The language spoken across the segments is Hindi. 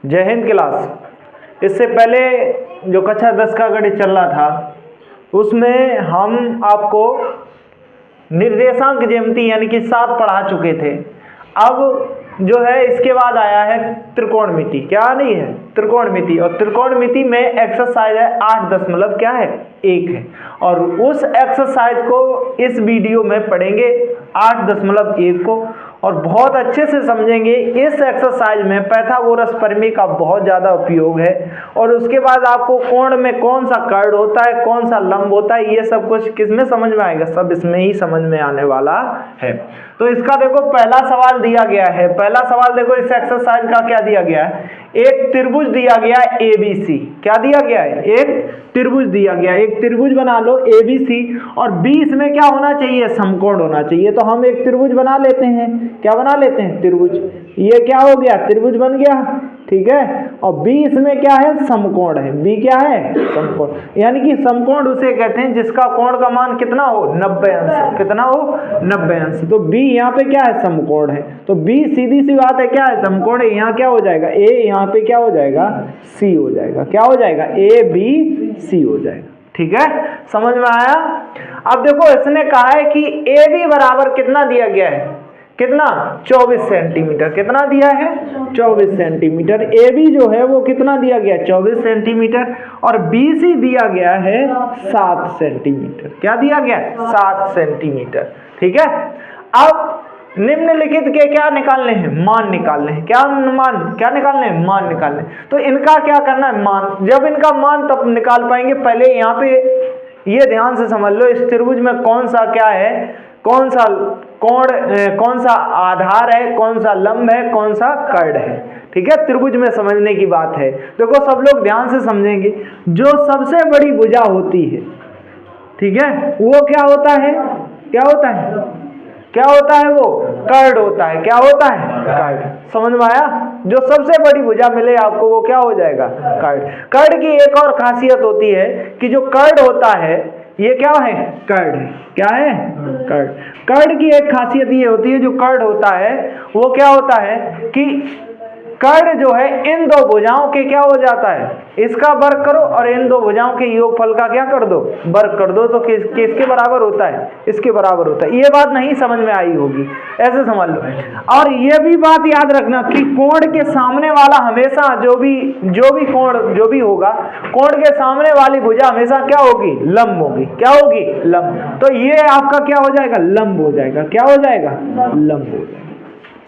जय हिंद क्लास। इससे पहले जो कक्षा 10 का गणित चल रहा था उसमें हम आपको निर्देशांक ज्यामिति यानी कि 7 पढ़ा चुके थे। अब जो है इसके बाद आया है त्रिकोणमिति। क्या नहीं है? त्रिकोणमिति। और त्रिकोणमिति में एक्सरसाइज है 8 क्या है 1 है। और उस एक्सरसाइज को इस वीडियो में पढ़ेंगे 8.1 को और बहुत अच्छे से समझेंगे। इस एक्सरसाइज में पाइथागोरस प्रमेय का बहुत ज़्यादा उपयोग है। और उसके बाद आपको कोण में कौन सा कर्ड होता है, कौन सा लंब होता है, ये सब कुछ किस में समझ में आएगा? सब इसमें ही समझ में आने वाला है। तो इसका देखो पहला सवाल दिया गया है। पहला सवाल देखो इस एक्सरसाइज का क्या दिया गया है? एक त्रिभुज दिया गया है ABC। क्या दिया गया है? एक त्रिभुज दिया गया है। एक त्रिभुज बना लो ABC और बीच में क्या होना चाहिए? समकोण होना चाहिए। तो हम एक त्रिभुज बना लेते हैं। क्या बना लेते हैं? त्रिभुज। ये क्या हो गया? त्रिभुज बन गया। ठीक है। और बीच में क्या है? समकोण है। बी क्या है? समकोण। यानी कि समकोण उसे कहते हैं जिसका कोण का मान कितना हो? 90 अंश। कितना हो? 90 अंश। तो बी यहाँ पे क्या है? समकोण है। तो बी सीधी सी बात है क्या है? समकोण है। यहाँ क्या हो जाएगा? ए यहाँ पे क्या हो जाएगा? सी हो जाएगा। क्या हो जाएगा? ए बी सी हो जाएगा। ठीक है, समझ में आया? अब देखो इसने कहा है कि ए बी बराबर कितना दिया गया है? कितना? 24 सेंटीमीटर। कितना दिया है? 24 सेंटीमीटर। ए बी जो है वो कितना दिया गया? 24 सेंटीमीटर। और बी सी दिया गया है 7 सेंटीमीटर। क्या दिया गया? 7 सेंटीमीटर। ठीक है। अब निम्नलिखित के क्या निकालने हैं? मान निकालने हैं। क्या मान? क्या निकालने हैं? मान निकालने। तो इनका क्या करना है? मान। जब इनका मान तब निकाल पाएंगे। पहले यहाँ पे ये ध्यान से समझ लो इस त्रिभुज में कौन सा क्या है, कौन सा कोण, कौन सा आधार है, कौन सा लंब है, कौन सा कर्ड है। ठीक है, त्रिभुज में समझने की बात है। देखो सब लोग ध्यान से समझेंगे। जो सबसे बड़ी भुजा होती है, ठीक है, वो क्या होता है? क्या होता है? क्या होता है? वो कर्ड होता है। क्या होता है? कर्ड। समझ में आया? जो सबसे बड़ी भुजा मिले आपको वो क्या हो जाएगा? कर्ड। कर्ड की एक और खासियत होती है कि जो कर्ड होता है ये क्या है? कर्ड है। क्या है? कर्ड। कर्ड की एक खासियत ये होती है, जो कर्ड होता है वो क्या होता है कि कर्ड जो है इन दो भुजाओं के क्या हो जाता है? इसका वर्ग करो और इन दो भुजाओं के योगफल का क्या कर दो? वर्ग कर दो। तो किसके बराबर होता है? इसके बराबर होता है। ये बात नहीं समझ में आई होगी, ऐसे समझ लो। और ये भी बात याद रखना कि कोण के सामने वाला हमेशा जो भी कोण जो भी होगा, कोण के सामने वाली भुजा हमेशा क्या होगी? लंब होगी। क्या होगी? लंब। तो ये आपका क्या हो जाएगा? लंब हो जाएगा। क्या हो जाएगा? लंब हो जाएगा।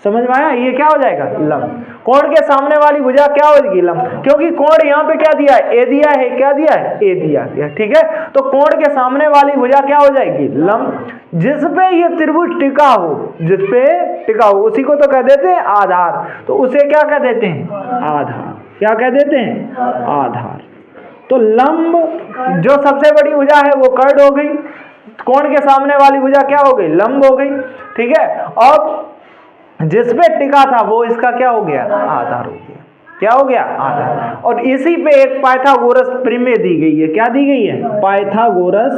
समझ में आया? ये क्या हो जाएगा? लंब। कोण के सामने वाली भुजा क्या होगी? लंब। क्योंकि कोण यहाँ पे क्या दिया है? ए दिया है। क्या दिया है? ए दिया गया। ठीक है। तो कोण के सामने वाली भुजा क्या हो जाएगी? लंब। जिसपे ये त्रिभुज टिका हो, जिसपे टिका हो उसी को तो कह देते हैं आधार। तो उसे क्या कह देते हैं? आधार। क्या कह देते हैं? आधार। तो लंब जो सबसे बड़ी भुजा है वो कर्ड हो गई, कोण के सामने वाली भुजा क्या हो गई? लंब हो गई। ठीक है। और जिस पे टिका था वो इसका क्या हो गया? आधार हो गया। क्या हो गया? आधार। और इसी पे एक पाइथागोरस प्रमेय दी गई है। क्या दी गई है? पाइथागोरस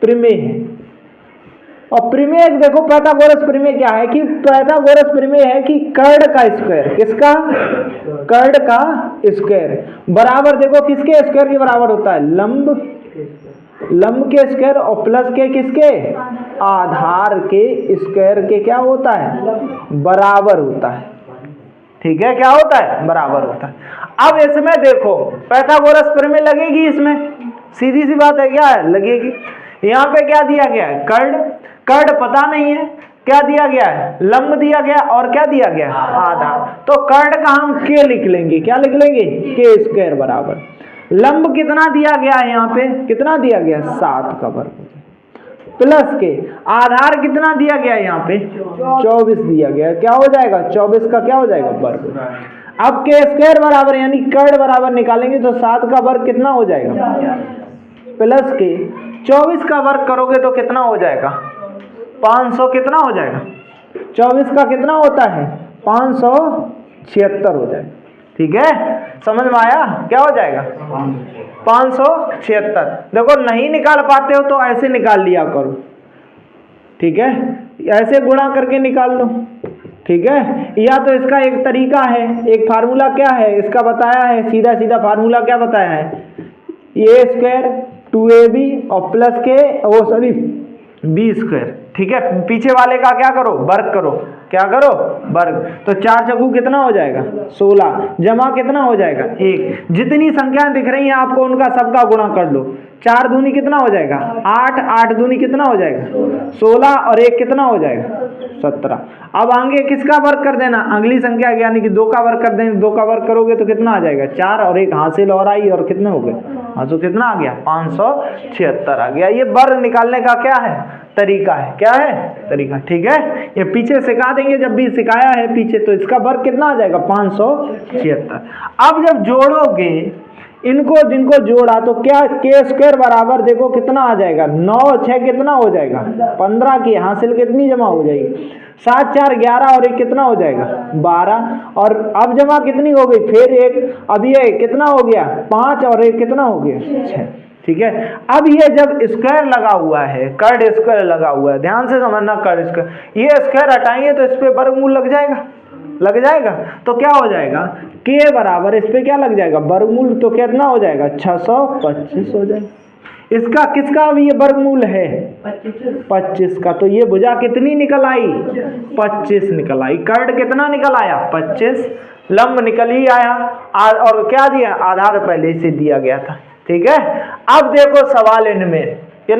प्रमेय है। और प्रमेय देखो पाइथागोरस प्रमेय क्या है कि पाइथागोरस प्रमेय है कि कर्ड का स्क्वायर, किसका? कर्ड का स्क्वायर बराबर, देखो किसके स्क्वायर के बराबर होता है? लंब के स्क्वायर और प्लस के किसके? आधार के स्क्वायर के क्या होता है? बराबर होता है। ठीक है। क्या होता है? बराबर होता है। अब इसमें देखो पाइथागोरस प्रमेय लगेगी, इसमें सीधी सी बात है। क्या है? लगेगी। यहाँ पे क्या दिया गया है? कर्ड। कर्ड पता नहीं है। क्या दिया गया है? लंब दिया गया और क्या दिया गया? आधार। तो कर्ड का हम के लिख लेंगे। क्या लिख लेंगे? के स्क्वायर बराबर लंब कितना दिया गया है? यहाँ पे कितना दिया गया? 7 का वर्ग प्लस के आधार कितना दिया गया है? यहाँ पे 24 दिया गया। क्या हो जाएगा? 24 का क्या हो जाएगा? वर्ग। अब के स्क्वायर बराबर यानी कर्ड बराबर निकालेंगे तो 7 का वर्ग कितना हो जाएगा? प्लस के 24 का वर्ग करोगे तो कितना हो जाएगा? 500। कितना हो जाएगा? 24 का कितना होता है? 576 हो जाएगा। ठीक है, समझ में आया? क्या हो जाएगा? 576। देखो नहीं निकाल पाते हो तो ऐसे निकाल लिया करो। ठीक है, ऐसे गुणा करके निकाल लो। ठीक है। या तो इसका एक तरीका है, एक फार्मूला क्या है इसका बताया है, सीधा सीधा फार्मूला क्या बताया है, ए स्क्वायर 2ab और प्लस के बी स्क्वायर। ठीक है, पीछे वाले का क्या करो, वर्ग करो, क्या करो, वर्ग। तो 4 चौकू कितना हो जाएगा 16, जमा कितना हो जाएगा 1। जितनी संख्याएं दिख रही हैं आपको उनका सबका गुणा कर लो। 4 दूनी कितना हो जाएगा 8, 8 दूनी कितना हो जाएगा 16 और 1 कितना हो जाएगा 17। अब आगे किसका वर्ग कर देना, अगली संख्या यानी कि 2 का वर्ग कर देंगे। 2 का वर्ग करोगे तो कितना आ जाएगा 4 और 1 हासिल और आई और कितने हो गए, हाँ तो कितना आ गया 576 आ गया। ये वर्ग निकालने का क्या है तरीका है, क्या है तरीका। ठीक है, ये पीछे सिखा देंगे, जब भी सिखाया है पीछे, तो इसका वर्ग कितना आ जाएगा 576। अब जब जोड़ोगे इनको, जिनको जोड़ा तो क्या के स्क्वायर बराबर देखो कितना आ जाएगा 9 6 कितना हो जाएगा 15 की हासिल कितनी जमा हो जाएगी 7 4 11 और 1 कितना हो जाएगा 12 और अब जमा कितनी हो गई फिर 1, अब ये कितना हो गया 5 और 1 कितना हो गया 6। ठीक है, अब ये जब स्क्वायर लगा हुआ है, कर्ड स्क्वायर लगा हुआ है, ध्यान से समझना, कर्ड स्क्वायर, ये स्क्वायर हटाएंगे तो इस पे वर्गमूल लग जाएगा, लग जाएगा। तो क्या हो जाएगा के बराबर इस पे क्या लग जाएगा वर्गमूल, तो कितना हो जाएगा 625 हो जाएगा। इसका किसका अब ये वर्गमूल है 25 का, तो ये भुजा कितनी निकल आई 25 निकल आई। कर्ड कितना निकल आया 25, लंब निकल ही आया और क्या दिया आधार पहले से दिया गया था। ठीक है, अब देखो सवाल इनमें ये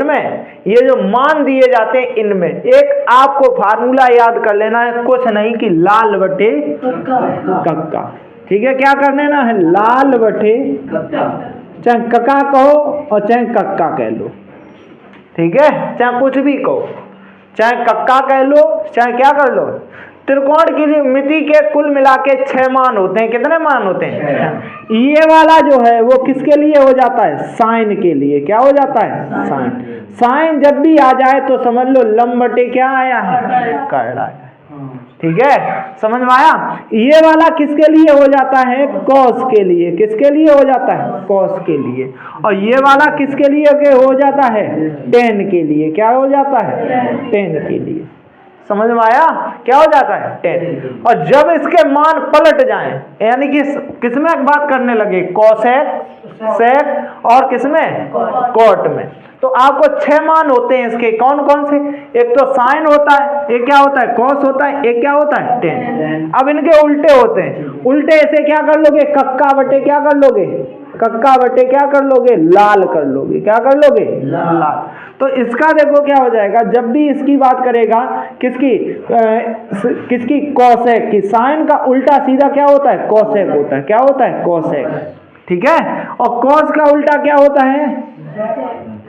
जो मान दिए जाते हैं इनमें एक आपको फार्मूला याद कर लेना है, कुछ नहीं कि लाल बटे कक्का। ठीक है, क्या कर लेना है लाल बटे, चाहे कक्का कहो और चाहे कक्का कह लो। ठीक है, चाहे कुछ भी कहो, चाहे कक्का कह लो चाहे क्या कर लो। त्रिकोण की मिति के कुल मिला के 6 मान होते हैं। कितने मान होते हैं, ये वाला जो है वो किसके लिए हो जाता है साइन के लिए, क्या हो जाता है साइन। साइन जब भी आ जाए तो समझ लो लंब बटे क्या आया है कर्ड आया। ठीक है, समझ में आया। ये वाला किसके लिए हो जाता है कॉस के लिए, किसके लिए हो जाता है कॉस के लिए। और ये वाला किसके लिए हो जाता है टेन के लिए, क्या हो जाता है टेन के लिए। समझ में आया, क्या हो जाता है 10। और जब इसके मान पलट जाएं, यानी कि किसमें बात करने लगे कोसेक, सेक और किसमें कॉट में, तो आपको 6 मान होते हैं इसके। कौन कौन से, एक तो साइन होता है, एक क्या होता है कॉस होता है, एक क्या होता है 10। अब इनके उल्टे होते हैं, उल्टे ऐसे क्या कर लोगे कक्का बटे क्या कर लोगे, कक्का बटे क्या कर लोगे लाल कर लोगे, क्या कर लोगे लाल। तो इसका देखो क्या हो जाएगा, जब भी इसकी बात करेगा किसकी कोसेक की, साइन का उल्टा सीधा क्या होता है कोसेक होता है, क्या होता है कोसेक। ठीक है, और कॉस का उल्टा क्या होता है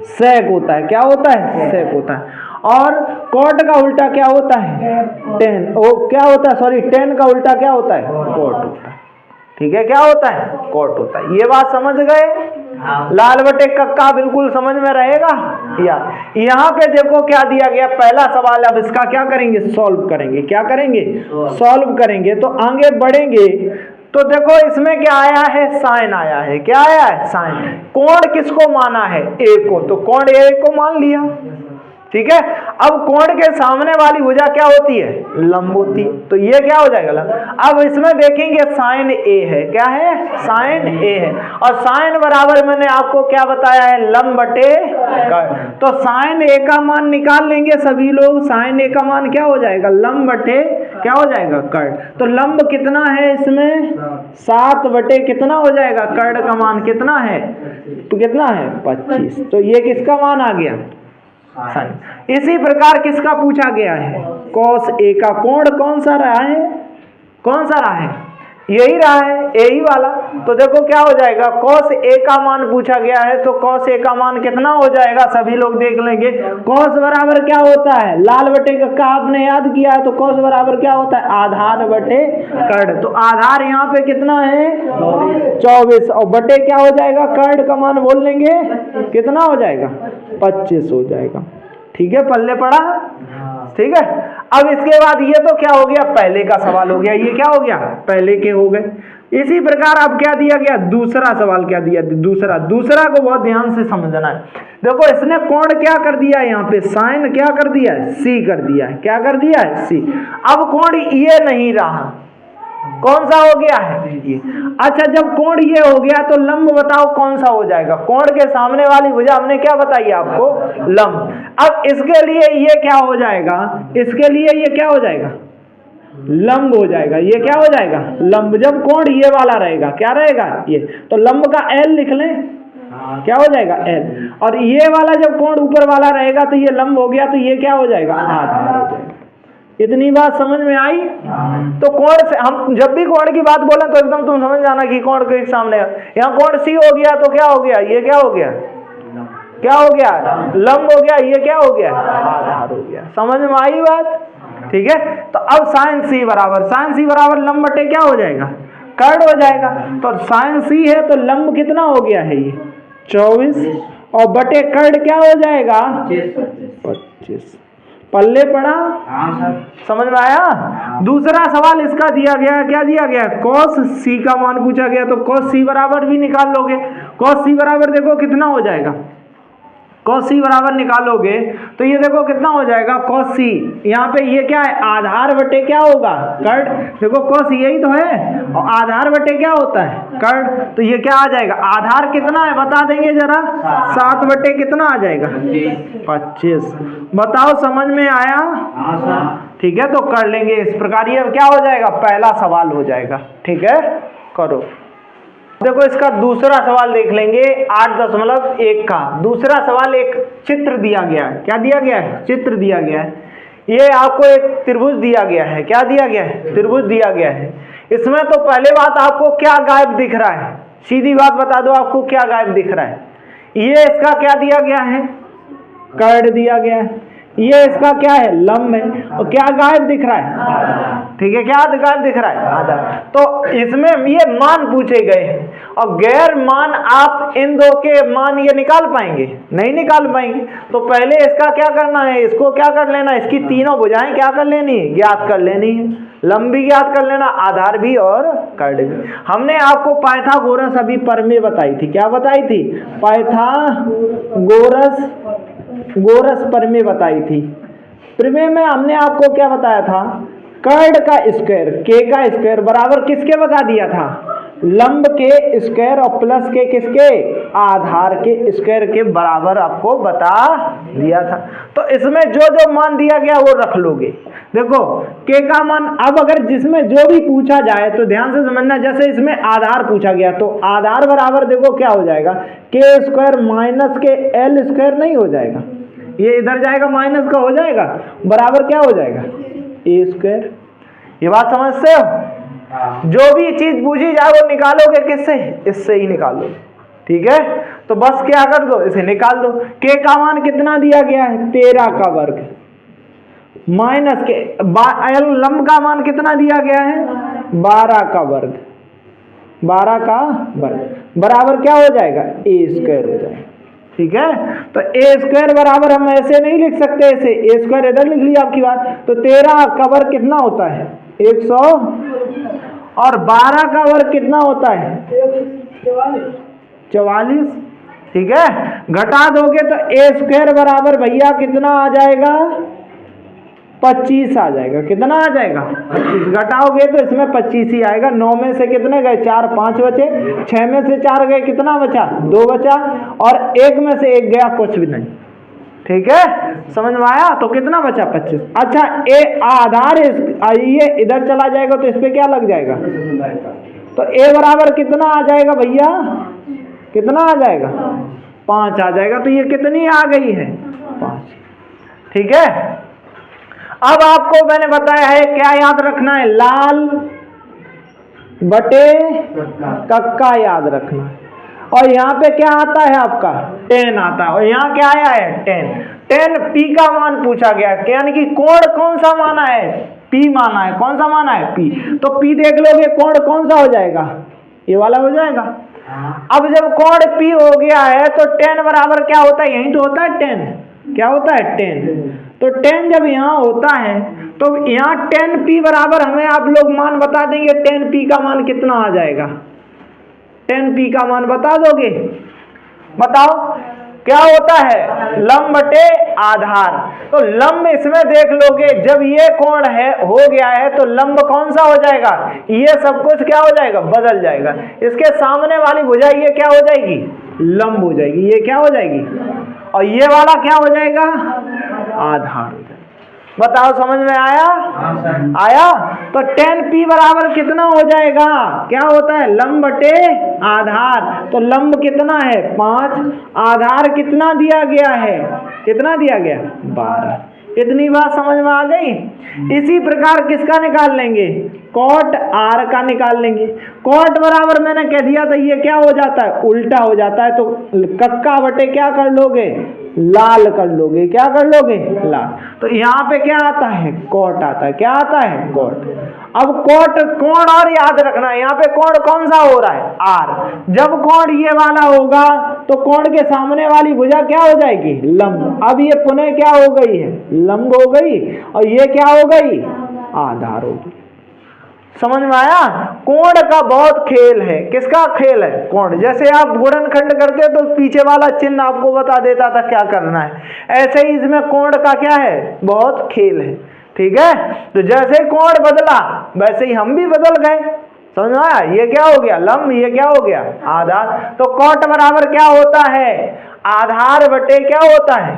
सेक होता है, क्या होता है सेक होता है। और कॉट का उल्टा क्या होता है टेन, वो क्या होता है सॉरी 10 का उल्टा क्या होता है कॉट होता है। ठीक है, क्या होता है कॉट होता है। ये बात समझ गए, लाल बटे कक्का बिल्कुल समझ में रहेगा। यहाँ पे देखो क्या दिया गया पहला सवाल। अब इसका क्या करेंगे सॉल्व करेंगे, क्या करेंगे सॉल्व करेंगे। तो आगे बढ़ेंगे तो देखो इसमें क्या आया है साइन आया है, क्या आया है साइन। कोण किसको माना है ए को, तो कोण ए को मान लिया। ठीक है, अब कोण के सामने वाली भुजा क्या होती है लंब होती है, तो ये क्या हो जाएगा लंब। अब इसमें देखेंगे साइन ए है, क्या है साइन ए है, और साइन बराबर मैंने आपको क्या बताया है लंब बटे कर्ड। तो साइन ए का मान निकाल लेंगे सभी लोग, साइन ए का मान क्या हो जाएगा लंब बटे क्या हो जाएगा कर्ड। तो लंब कितना है इसमें 7 बटे कितना हो जाएगा कर्ड का मान कितना है, तो कितना है 25। तो ये किसका मान आ गया साइन। इसी प्रकार किसका पूछा गया है कॉस ए का। कोण कौन सा रहा है, कौन सा रहा है यही रहा है यही वाला। तो देखो क्या हो जाएगा कॉस ए का मान पूछा गया है, तो कॉस ए का मान कितना हो जाएगा सभी लोग देख लेंगे। कॉस बराबर क्या होता है लाल बटे का आपने याद किया है, तो कॉस बराबर क्या होता है आधार बटे कर्ड। तो आधार यहाँ पे कितना है 24 और बटे क्या हो जाएगा कर्ड का मान बोल लेंगे कितना हो जाएगा 25 हो जाएगा। ठीक है, पल्ले पड़ा। ठीक है, अब इसके बाद ये तो क्या हो गया पहले का सवाल हो गया, ये क्या हो गया पहले के हो गए। इसी प्रकार अब क्या दिया गया, दूसरा सवाल क्या दिया, दूसरा को बहुत ध्यान से समझना है। देखो इसने कोण क्या कर दिया, यहाँ पे साइन क्या कर दिया है, सी कर दिया है। क्या कर दिया है, सी। अब कोण ये नहीं रहा, कौन सा हो गया है, ये। अच्छा जब कोण ये हो गया तो लंब बताओ कौन सा हो जाएगा, कोण के सामने वाली भुजा हमने क्या बताई आपको, लंब। अब इसके लिए ये क्या हो जाएगा, इसके लिए ये क्या हो जाएगा, लंब हो जाएगा। ये क्या हो जाएगा, लंब। जब कोण ये वाला रहेगा, क्या रहेगा, ये, तो लंब का एल लिख लें, क्या हो जाएगा, एल। और ये वाला जब कोण ऊपर वाला रहेगा तो ये लंब हो गया, तो ये क्या हो जाएगा, आधार हो जाएगा। इतनी बात समझ में आई। तो कोण से हम जब भी कोण की बात बोलें तो एकदम तुम समझ जाना कि कोण के सामने, यहाँ कोण सी हो गया तो क्या हो गया, ये क्या हो गया, क्या हो गया, लंब हो गया। ये क्या हो गया, आधार हो गया। समझ में आई बात, ठीक है। तो अब साइन सी बराबर लंब बटे क्या हो जाएगा, कर्ण हो जाएगा। तो साइन सी है तो लंब कितना हो गया है, ये 24, और बटे कर्ण क्या हो जाएगा, 25। पल्ले पड़ा, समझ में आया। दूसरा सवाल इसका दिया गया, क्या दिया गया, cos सी का मान पूछा गया, तो cos सी बराबर भी निकाल लोगे। cos सी बराबर देखो कितना हो जाएगा, cos सी बराबर निकालोगे तो ये देखो कितना हो जाएगा, cos सी, यहाँ पे ये क्या है, आधार बटे क्या होगा, कर्ण। देखो cos यही तो है, और आधार बटे क्या होता है, कर्ण। तो ये क्या आ जाएगा, आधार कितना है बता देंगे जरा, 7 बटे कितना आ जाएगा, 25। बताओ समझ में आया, ठीक है। तो कर लेंगे इस प्रकार, ये क्या हो जाएगा, पहला सवाल हो जाएगा, ठीक है। करो, देखो इसका दूसरा सवाल देख लेंगे 8.1 का। दूसरा सवाल एक चित्र दिया गया है, क्या दिया गया है, चित्र दिया गया है। ये आपको एक त्रिभुज दिया गया है, क्या दिया गया है, त्रिभुज दिया गया है। इसमें तो पहले बात आपको क्या गायब दिख रहा है, सीधी बात बता दो आपको क्या गायब दिख रहा है। ये इसका क्या दिया गया है, कर्ण दिया गया है। ये इसका क्या है, लंब है। और क्या गायब दिख रहा है, ठीक है, क्या गायब दिख रहा है, आधार। तो इसमें ये मान पूछे गए हैं, और गैर मान आप इन दो के मान ये निकाल पाएंगे, नहीं निकाल पाएंगे। तो पहले इसका क्या करना है, इसको क्या कर लेना है, इसकी तीनों भुजाएं क्या कर लेनी है, ज्ञात कर लेनी है। लंब भी ज्ञात कर लेना, आधार भी और कर्ण भी। हमने आपको पाइथागोरस अभी प्रमेय बताई थी, क्या बताई थी, पाइथागोरस प्रमेय बताई थी। प्रमेय में हमने आपको क्या बताया था, कर्ण का स्क्वायर, के का स्क्वायर बराबर किसके बता दिया था, लंब के स्क्वायर और प्लस के किसके, आधार के स्क्वायर के बराबर आपको बता दिया था। तो इसमें जो जो मान दिया गया वो रख लोगे। देखो के का मान, अब अगर जिसमें जो भी पूछा जाए तो ध्यान से समझना। जैसे इसमें आधार पूछा गया तो आधार बराबर देखो क्या हो जाएगा, के स्क्वायर माइनस के एल स्क्वायर नहीं हो जाएगा, ये इधर जाएगा माइनस का हो जाएगा, बराबर क्या हो जाएगा, ए स्क्वायर। ये बात समझते हो, जो भी चीज पूछी जाए वो निकालोगे किससे, इससे ही निकालो, ठीक है। तो बस क्या कर दो, इसे निकाल दो। के का मान कितना दिया गया है, 13 का वर्ग, माइनस के एल लंब का मान कितना दिया गया है, 12 का वर्ग, 12 का वर्ग बराबर क्या हो जाएगा, ए स्क्वायर हो जाएगा, ठीक है। तो ए स्क्वायर बराबर हम ऐसे नहीं लिख सकते, ऐसे ए स्क्वायर इधर लिख लिया आपकी बात। तो 13 का वर्ग कितना होता है, 100, और 12 का वर्ग कितना होता है, 44, ठीक है। घटा दोगे तो ए स्क्वायर बराबर भैया कितना आ जाएगा, 25 आ जाएगा। कितना आ जाएगा, 25। घटाओगे तो इसमें 25 ही आएगा। 9 में से कितने गए, 4, 5 बचे। 6 में से 4 गए, कितना बचा, 2 बचा। और 1 में से 1 गया, कुछ भी नहीं, ठीक है। समझ में आया, तो कितना बचा, 25। अच्छा ए आधार ये इधर चला जाएगा तो इस पे क्या लग जाएगा, तो ए बराबर कितना आ जाएगा भैया, कितना आ जाएगा, 5 आ जाएगा। तो ये कितनी आ गई है, 5, ठीक है। अब आपको मैंने बताया है क्या याद रखना है, लाल बटे कक्का याद रखना है। और यहाँ पे क्या आता है आपका, 10 आता है। और यहाँ क्या आया है, 10 पी का मान पूछा गया, यानी कि कोण कौन सा माना है, पी माना है। कौन सा माना है, पी। तो पी देख लोगे, कोण कौन सा हो जाएगा, ये वाला हो जाएगा। अब जब कोण पी हो गया है तो 10 बराबर क्या होता है, यही तो होता है 10, क्या होता है 10। तो 10 जब यहाँ होता है तो यहाँ 10p बराबर हमें आप लोग मान बता देंगे 10p का मान कितना आ जाएगा, 10p का मान बता दोगे? बताओ क्या होता है, लंब बटे आधार। तो लंब इसमें देख लोगे, जब ये कोण है हो गया है तो लंब कौन सा हो जाएगा, ये सब कुछ क्या हो जाएगा, बदल जाएगा। इसके सामने वाली भुजा ये क्या हो जाएगी, लंब हो जाएगी, ये क्या हो जाएगी, और ये वाला क्या हो जाएगा, आधार हो जाएगा। बताओ समझ में आया? आया? तो 10p बराबर कितना हो जाएगा, क्या होता है, लंब बटे आधार। तो लंब कितना है 5, आधार कितना दिया गया है, कितना दिया गया 12। इतनी बात समझ में आ गई। इसी प्रकार किसका निकाल लेंगे, कॉट r का निकाल लेंगे। कॉट बराबर मैंने कह दिया था ये क्या हो जाता है, उल्टा हो जाता है। तो कक्का बटे क्या कर लोगे, लाल कर लोगे, क्या कर लोगे, लाल। तो यहाँ पे क्या आता है, कॉट आता है, क्या आता है, कॉट। अब कॉट कोण और याद रखना है, यहाँ पे कोण कौन सा हो रहा है, r। जब कोण ये वाला होगा तो कोण के सामने वाली भुजा क्या हो जाएगी, लंब। अब ये पुनः क्या हो गई है, लंब हो गई, और ये क्या हो गई, आधार हो गई। समझ में आया? कोण का बहुत खेल है। किसका खेल है, कोण। जैसे आप गुणनखंड करते तो पीछे वाला चिन्ह आपको बता देता था क्या करना है, ऐसे ही इसमें कोण का क्या है, बहुत खेल है। ठीक है, तो जैसे कोण बदला वैसे ही हम भी बदल गए। समझ में आया? ये क्या हो गया, लंब, ये क्या हो गया, आधार। तो कॉट बराबर क्या होता है, आधार बटे क्या होता है,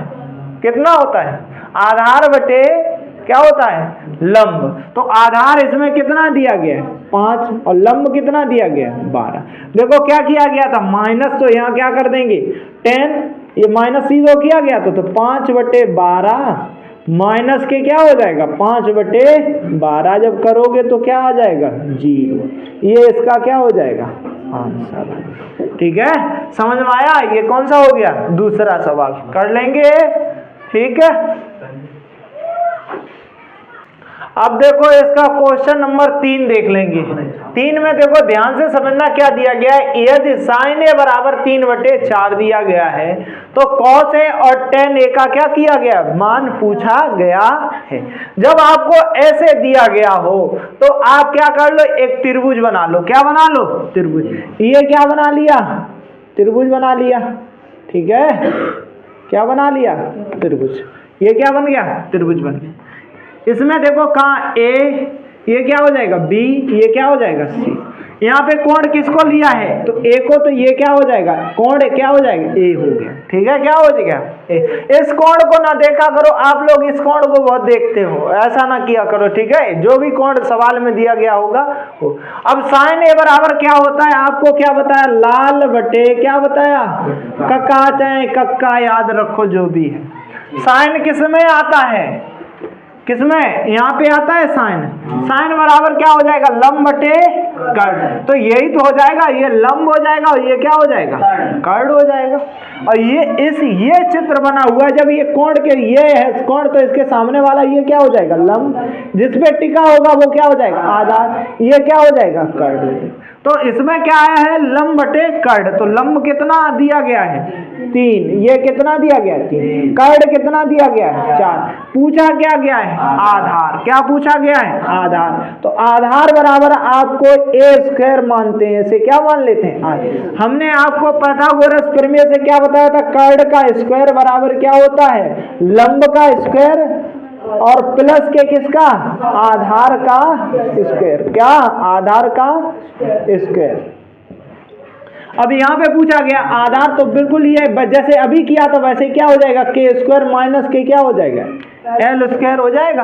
कितना होता है, आधार बटे क्या होता है, लंब। तो आधार इसमें कितना दिया गया है 5, और लंब कितना दिया गया है 12। देखो क्या किया गया था, माइनस, तो यहाँ क्या कर देंगे 10, ये माइनस सीधो किया गया था, तो 5 बटे 12 माइनस के क्या हो जाएगा 5 बटे 12। जब करोगे तो क्या आ जाएगा 0। ये इसका क्या हो जाएगा आंसर। ठीक है, समझ में आया? ये कौन सा हो गया, दूसरा सवाल कर लेंगे। ठीक है, अब देखो इसका क्वेश्चन नंबर 3 देख लेंगे। 3 में देखो ध्यान से समझना क्या दिया गया है। यदि sin a बराबर 3/4 दिया गया है तो cos a और tan a का क्या किया गया, मान पूछा गया है। जब आपको ऐसे दिया गया हो तो आप क्या कर लो, एक त्रिभुज बना लो। क्या बना लो, त्रिभुज। ये क्या बना लिया, त्रिभुज बना लिया। ठीक है, क्या बना लिया, त्रिभुज। ये क्या बन गया, त्रिभुज बन गया। इसमें देखो कहाँ a, ये क्या हो जाएगा b, ये क्या हो जाएगा c। यहाँ पे कोण किसको लिया है, तो a को, तो ये क्या हो जाएगा, कोण क्या हो जाएगा, a हो गया। ठीक है, क्या हो जाएगा a। इस कोण को ना देखा करो आप लोग, इस कोण को बहुत देखते हो, ऐसा ना किया करो। ठीक है, जो भी कोण सवाल में दिया गया होगा वो। अब sin a बराबर क्या होता है, आपको क्या बताया, लाल बटे क्या बताया, कक्का, चाहे कक्का याद रखो जो भी है। साइन किस में आता है, किसमें, यहाँ पे आता है साइन। साइन बराबर क्या हो जाएगा, लंब बटे कर्ण। तो यही तो हो जाएगा, ये लंब हो जाएगा और ये क्या हो जाएगा, कर्ण हो जाएगा। और ये चित्र बना हुआ है, जब ये कोण के, ये है कोण, तो इसके सामने वाला ये क्या हो जाएगा, लंब। जिसपे टिका होगा वो क्या हो जाएगा, आधार। ये क्या हो जाएगा, कर्ण। तो इसमें क्या आया है, लंब बटे कर्ण। तो लंब कितना दिया गया है 3, ये कितना दिया गया है 3, कर्ण कितना दिया गया है 4। पूछा क्या गया है, आधार। क्या पूछा गया है, आधार। तो आधार बराबर आपको a² मानते हैं, इसे क्या मान लेते हैं। हमने आपको पाइथागोरस प्रमेय से क्या बताया था, कर्ण का स्क्वायर बराबर क्या होता है, लंब का स्क्वायर, और प्लस के किसका, आधार का स्क्वायर। क्या, आधार का स्क्वायर। अब यहाँ पे पूछा गया आधार, तो बिल्कुल ये जैसे अभी किया था वैसे क्या हो जाएगा, k² माइनस के क्या हो जाएगा, l² हो जाएगा।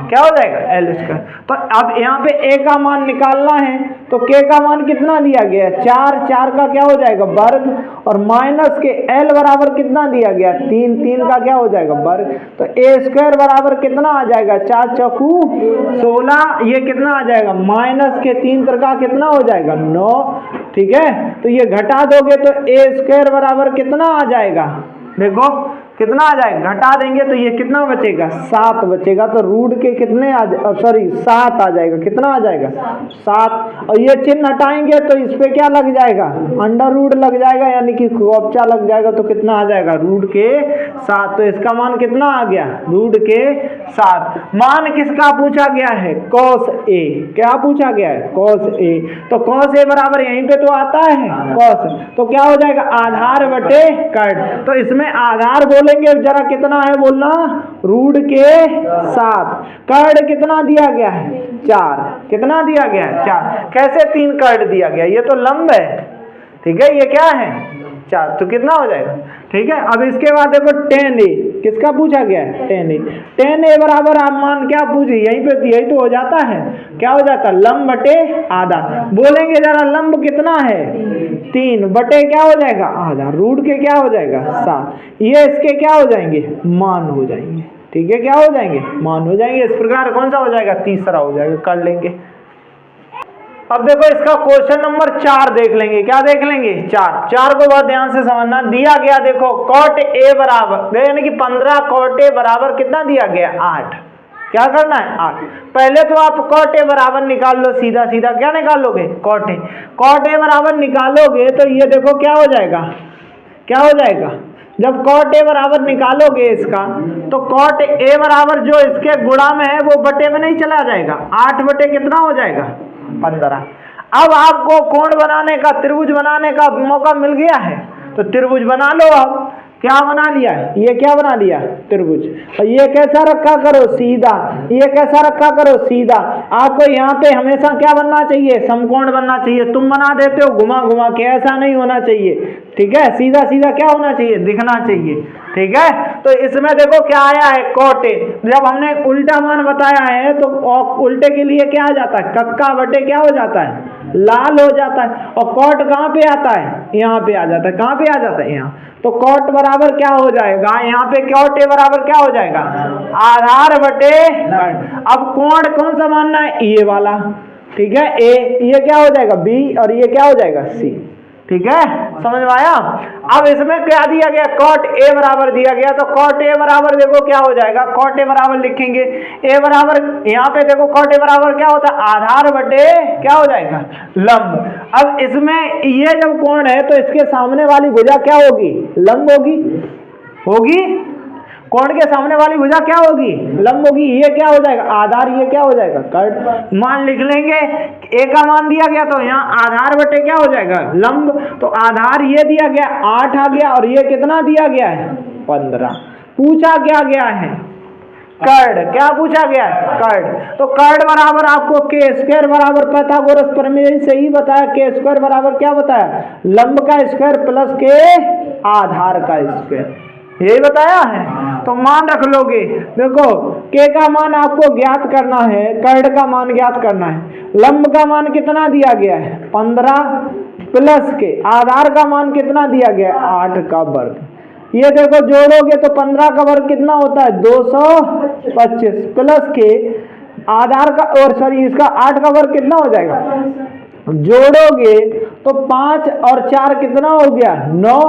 क्या हो जाएगा, l²। तो अब यहाँ पे a का मान निकालना है, तो k का मान कितना दिया गया है 4, 4 का क्या हो जाएगा वर्ग, और माइनस के l बराबर कितना दिया गया 3, 3 का क्या हो जाएगा वर्ग। तो a² बराबर कितना आ जाएगा, 4 चौकू 16, ये कितना आ जाएगा, माइनस के 3 त्रिका कितना हो जाएगा 9। ठीक है, तो ये घटा दोगे तो a² बराबर कितना आ जाएगा, देखो कितना आ जाएगा, घटा देंगे तो ये कितना बचेगा, 7 बचेगा। तो रूट के कितने सॉरी 7 आ जाएगा, कितना आ जाएगा 7। और ये चिन्ह हटाएंगे तो इस पे क्या लग जाएगा, अंडर रूट लग जाएगा, यानी कि ख़ुआब्चा लग जाएगा। तो कितना आ जाएगा, रूट के 7। तो इसका मान कितना आ गया, रूट के 7। मान किसका पूछा गया है, cos a। क्या पूछा गया है, cos a। तो cos a बराबर यहीं पे तो आता है cos, तो क्या हो जाएगा, आधार बटे कर्ड। तो इसमें आधार बोलेंगे जरा कितना है बोलना, रूट के 7। कर्ड कितना दिया गया है, 4। कितना दिया गया है, 4। कैसे 3 कर्ड दिया गया, ये तो लंब है, ठीक है, ये क्या है 4। तो कितना हो जाएगा, ठीक है। अब इसके बाद देखो tan a, किसका पूछा गया है, tan a। tan a बराबर आप मान क्या पूछे, यहीं पे यही तो हो जाता है, क्या हो जाता है, लंब बटे आधा। बोलेंगे जरा लंब कितना है, 3 बटे क्या हो जाएगा, आधा। रूट के क्या हो जाएगा, 7। ये इसके क्या हो जाएंगे, मान हो जाएंगे, ठीक है, क्या हो जाएंगे, मान हो जाएंगे। इस प्रकार कौन सा हो जाएगा, तीसरा हो जाएगा, कर लेंगे। अब देखो इसका क्वेश्चन नंबर 4 देख लेंगे, क्या देख लेंगे, 4 को बहुत ध्यान से समझना। दिया गया देखो cot a बराबर, यानी कि 15 cot a बराबर कितना दिया गया, 8। क्या करना है, 8। पहले तो आप cot a बराबर निकाल लो, सीधा सीधा क्या निकालोगे, cot a बराबर निकालोगे तो ये देखो क्या हो जाएगा, क्या हो जाएगा, जब cot a बराबर निकालोगे इसका, तो cot a बराबर जो इसके गुणा में है वो बटे में नहीं चला जाएगा, 8 बटे कितना हो जाएगा, 15। अब आपको कोण बनाने का, त्रिभुज बनाने का मौका मिल गया है, तो त्रिभुज बना लो। अब क्या बना लिया है, ये क्या बना लिया, त्रिभुज। और ये कैसा रखा करो, सीधा। ये कैसा रखा करो, सीधा। आपको यहाँ पे हमेशा क्या बनना चाहिए, समकोण बनना चाहिए। तुम बना देते हो घुमा घुमा के, ऐसा नहीं होना चाहिए, ठीक है। सीधा सीधा क्या होना चाहिए, दिखना चाहिए, ठीक है। तो इसमें देखो क्या आया है, cot a। जब हमने उल्टा मान बताया है तो उल्टे के लिए क्या आ जाता है, कक्का बटे क्या हो जाता है, लाल हो जाता है। और cot कहाँ पे आता है, यहाँ पे आ जाता है। कहाँ पे आ जाता है, यहाँ। तो cot बराबर क्या हो जाएगा, यहाँ पे cot a बराबर क्या हो जाएगा, आधार बटे। अब कोण कौन सा मानना है, ये वाला, ठीक है, a। ये क्या हो जाएगा, b, और ये क्या हो जाएगा, c, ठीक है, समझ में आया। अब इसमें क्या दिया गया, cot a बराबर दिया गया, तो cot a बराबर देखो क्या हो जाएगा, cot a बराबर लिखेंगे, a बराबर यहाँ पे देखो cot a बराबर क्या होता है, आधार बटे क्या हो जाएगा, लंब। अब इसमें ये जब कोण है तो इसके सामने वाली भुजा क्या होगी, लंब होगी। कोण के सामने वाली भुजा क्या होगी, लंब होगी। ये क्या हो जाएगा, आधार। ये क्या हो जाएगा, कर्ड। मान लिख लेंगे, a का मान दिया गया तो यहाँ आधार बटे क्या हो जाएगा, लंब। तो आधार ये दिया गया 8 आ गया, और ये कितना दिया गया है, 15। पूछा क्या गया है, कर्ड। क्या पूछा गया है, कर्ड। तो कर्ड बराबर आपको के स्क्वायर बराबर पाइथागोरस प्रमेय से ही बताया, के स्क्वायर बराबर क्या बताया, लंब का स्क्वायर प्लस के आधार का स्क्वायर, यही बताया है। तो मान रख लोगे, देखो के का मान आपको ज्ञात करना है, कर्ड का मान ज्ञात करना है। लंब का मान कितना दिया गया है, 15, प्लस के आधार का मान कितना दिया गया है, 8 का वर्ग। ये देखो जोड़ोगे तो 15 का वर्ग कितना होता है, 225, प्लस के आधार का, और सॉरी इसका 8 का वर्ग कितना हो जाएगा, जोड़ोगे तो 5 और 4 कितना हो गया, 9,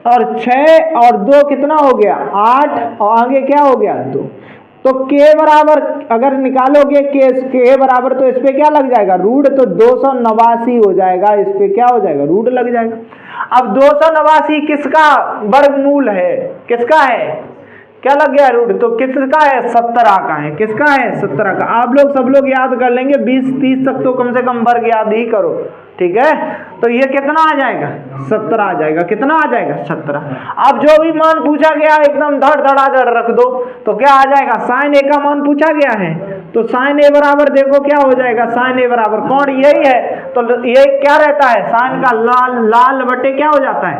और 6 और 2 कितना हो गया, 8, और आगे क्या हो गया, 2। तो के बराबर अगर निकालोगे, के बराबर, तो इस पे क्या लग जाएगा, रूट। तो 289 हो जाएगा, इस पे क्या हो जाएगा, रूट लग जाएगा। अब 289 किसका वर्गमूल है, किसका है, क्या लग गया, रूट। तो किसका है, 17 का है। किसका है, 17 का। आप लोग सब लोग याद कर लेंगे, 20-30 तक तो कम से कम वर्ग याद ही करो, ठीक है। तो ये कितना आ जाएगा, 17 आ जाएगा। कितना आ जाएगा, 17। अब जो भी मान पूछा गया एकदम धड़ धड़ाधड़ रख दो, तो क्या आ जाएगा, sin a का मान पूछा गया है, तो sin a बराबर देखो क्या हो जाएगा, sin a बराबर कोण यही है, तो ये क्या रहता है, sin का लाल बटे क्या हो जाता है,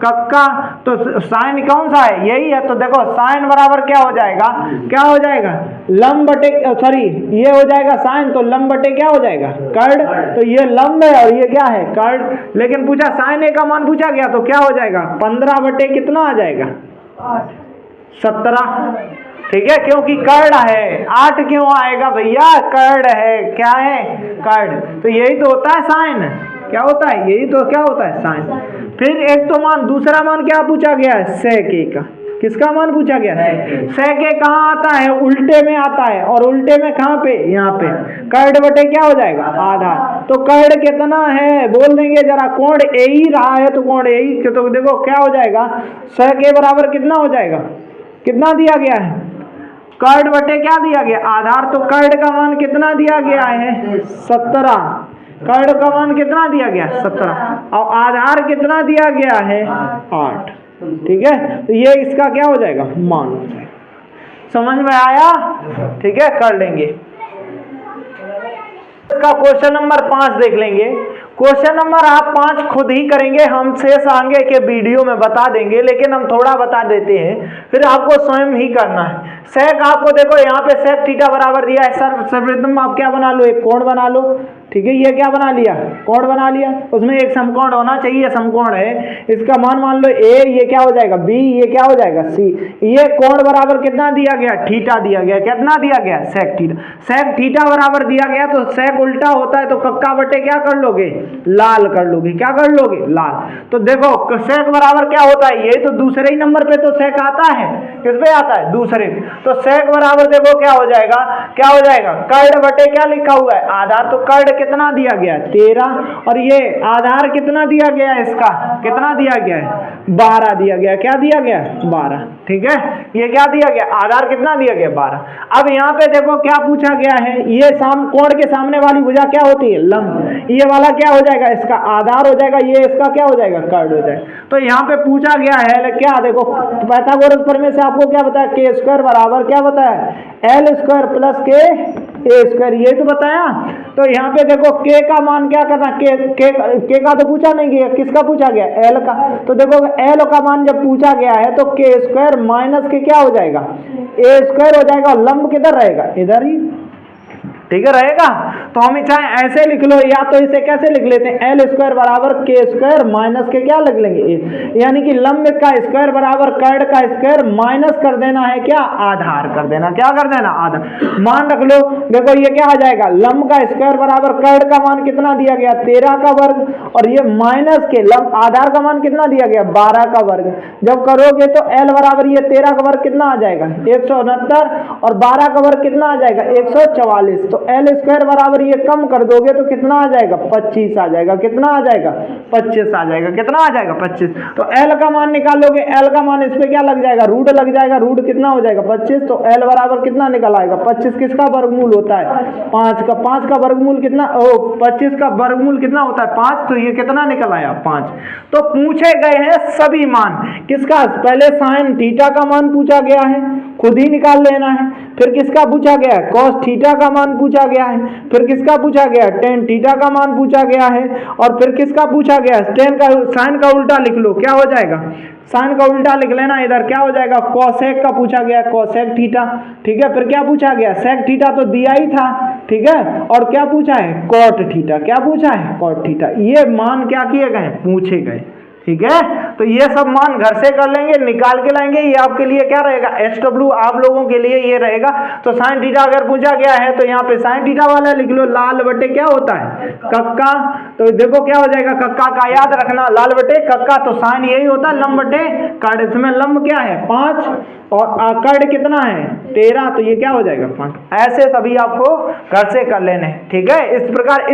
कक्का। तो sin कौन सा है, यही है। तो देखो sin बराबर क्या हो जाएगा, क्या हो जाएगा, लंब बटे, सॉरी ये हो जाएगा sin, तो लंब बटे क्या हो जाएगा, कर्ड। तो ये लंब है और ये क्या है, कर्ड। लेकिन पूछा sin a का मान पूछा गया, तो क्या हो जाएगा, 15 बटे कितना आ जाएगा, 17, ठीक है, क्योंकि कर्ड है। 8 क्यों आएगा भैया, कर्ड है, क्या है, कर्ड। तो यही तो होता है साइन, क्या होता है, यही तो क्या होता है, साइन। फिर एक तो मान, दूसरा मान क्या पूछा गया है, sec a का। किसका मान पूछा गया, sec a कहाँ आता है, उल्टे में आता है, और उल्टे में कहाँ पे, यहाँ पे। कर्ड बटे क्या हो जाएगा, आधार। तो कर्ड कितना है बोल देंगे जरा, कोण ए ही रहा है तो कोण ए ही, तो देखो क्या हो जाएगा, sec a बराबर कितना हो जाएगा, कितना दिया गया है, कर्ड बटे क्या दिया गया, आधार। तो कर्ड का मान कितना दिया गया है, 17। कर्ड का मान कितना दिया गया, 17, और आधार कितना दिया गया है, 8। ठीक है, तो ये इसका क्या हो जाएगा, मान हो जाएगा। समझ में आया, ठीक है, कर लेंगे। इसका क्वेश्चन नंबर 5 देख लेंगे। क्वेश्चन नंबर आप 5 खुद ही करेंगे, हम शेष आगे के वीडियो में बता देंगे, लेकिन हम थोड़ा बता देते हैं, फिर आपको स्वयं ही करना है। सेक आपको देखो यहाँ पे सेक थीटा बराबर दिया है, सर्वप्रथम आप क्या बना लो, एक कोण बना लो। ठीक है, ये क्या बना लिया, कोण बना लिया, उसमें एक समकोण होना चाहिए, समकोण है, इसका मान लो a, ये क्या हो जाएगा b, ये क्या हो जाएगा c। ये कोण बराबर कितना दिया गया, थीटा दिया गया, कितना दिया गया, सेक थीटा। सेक थीटा बराबर दिया गया, तो सेक उल्टा होता है तो कक्का बटे क्या कर लोगे, लाल कर लोगे, क्या कर लोगे, लाल। तो देखो सेक बराबर क्या होता है, ये तो दूसरे ही नंबर पे तो सेक आता है, किस पे आता है, दूसरे। तो सेक बराबर देखो क्या हो जाएगा, क्या हो जाएगा, कर्ड बटे क्या लिखा हुआ है, आधार। तो कर्ड कितना दिया गया है, 13, और ये आधार कितना दिया गया है, इसका कितना दिया गया है, 12 दिया गया। क्या दिया गया, 12। ठीक है, ये क्या दिया गया, आधार कितना दिया गया, 12। अब यहाँ पे देखो क्या पूछा गया है, ये कोण के सामने वाली भुजा क्या होती है, लंब। ये वाला क्या हो जाएगा, इसका आधार हो जाएगा, ये इसका क्या हो जाएगा, कर्ड हो जाएगा। तो यहाँ पे पूछा गया है क्या, देखो पाइथागोरस प्रमेय से आपको क्या बताया, के स्क्वायर बराबर क्या बताया, एल स्क्वायर प्लस के ए स्क्वायर, ये तो बताया। तो यहाँ पे देखो के का मान क्या करना, के का तो पूछा नहीं गया, किसका पूछा गया, एल का। तो देखो एल का मान जब पूछा गया है तो के स्क्वायर माइनस के क्या हो जाएगा, ए स्क्वायर हो जाएगा, और लंब किधर रहेगा, इधर ही। ठीक है, रहेगा। तो हम चाहे ऐसे लिख लो, या तो इसे कैसे लिख लेते हैं, एल स्क्वायर बराबर के स्क्वायर माइनस के क्या लिख लेंगे, यानी कि लंब का स्क्वायर बराबर कर्ड का स्क्वायर माइनस कर देना है क्या, आधार कर देना, क्या कर देना, आधार। मान रख लो, देखो ये क्या आ जाएगा, लंब का स्क्वायर बराबर कर्ड का मान कितना दिया गया, 13 का वर्ग, और ये माइनस के लंब आधार का मान कितना दिया गया, 12 का वर्ग। जब करोगे तो एल बराबर ये 13 का वर्ग कितना आ जाएगा, 169, और 12 का वर्ग कितना आ जाएगा, 144। तो एल स्क्वायर बराबर ये कम कर दोगे तो कितना आ जाएगा, 25 आ जाएगा। कितना आ जाएगा, 25 आ जाएगा। कितना आ जाएगा, 25। तो एल का मान निकालोगे, एल का मान इस पे क्या लग जाएगा, रूट लग जाएगा, रूट कितना हो जाएगा, 25। तो एल बराबर कितना निकल आएगा, 25 किसका वर्गमूल होता है, 5 का। 5 का वर्गमूल कितना, 25 का वर्गमूल कितना होता है, 5। तो ये कितना निकल आया, 5। तो पूछे गए हैं सभी मान, किसका, पहले साइन थीटा का मान पूछा गया है, खुद ही निकाल लेना है। फिर किसका पूछा गया है, कॉस थीटा का मान पूछा गया है। फिर किसका पूछा गया है, टेन थीटा का मान पूछा गया है। और फिर किसका पूछा गया है, टेन का, साइन का उल्टा लिख लो, क्या हो जाएगा, साइन का उल्टा लिख लेना, इधर क्या हो जाएगा, कोसेक का पूछा गया, कोसेक थीटा। ठीक है, फिर क्या पूछा गया, सेक थीटा तो दिया ही था। ठीक है, और क्या पूछा है, कॉट थीटा। क्या पूछा है, कॉट थीटा। ये मान क्या किए गए, पूछे गए। ठीक है, तो ये सब मान घर से कर लेंगे, निकाल के लाएंगे। ये आपके लिए क्या रहेगा, SW आप लोगों के लिए ये रहेगा। तो साइन थीटा अगर पूछा गया है तो यहाँ पे साइन थीटा वाला लिख लो, लाल बटे क्या होता है, कक्का। तो देखो क्या हो जाएगा, कक्का का याद रखना, लाल बटे कक्का। तो साइन यही होता है, लंब बटे कर्ड। इसमें लंब क्या है, 5, और कर्ड कितना है, 13। तो ये क्या हो जाएगा, 5। ऐसे सभी आपको घर से कर लेने। ठीक है, इस प्रकार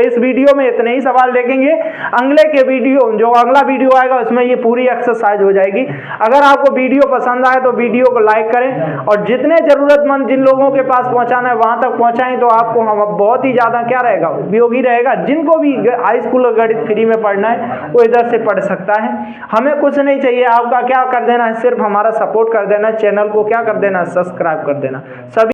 इस वीडियो में इतने ही सवाल देखेंगे। अगले के वीडियो, जो अगला वीडियो आएगा उसमें ये पूरी एक्सरसाइज हो जाएगी। अगर आपको वीडियो पसंद आए तो वीडियो को लाइक करें, और जितने जरूरतमंद जिन लोगों के पास पहुंचाना है वहां तक पहुंचाएं, तो आपको हम बहुत ही ज्यादा क्या रहेगा, उपयोगी रहेगा। जिनको भी हाई स्कूल गणित फ्री में पढ़ना है वो इधर से पढ़ सकता है। हमें कुछ नहीं चाहिए, आपका क्या कर देना है, सिर्फ हमारा सपोर्ट कर देना, चैनल को क्या कर देना, सब्सक्राइब कर देना। सभी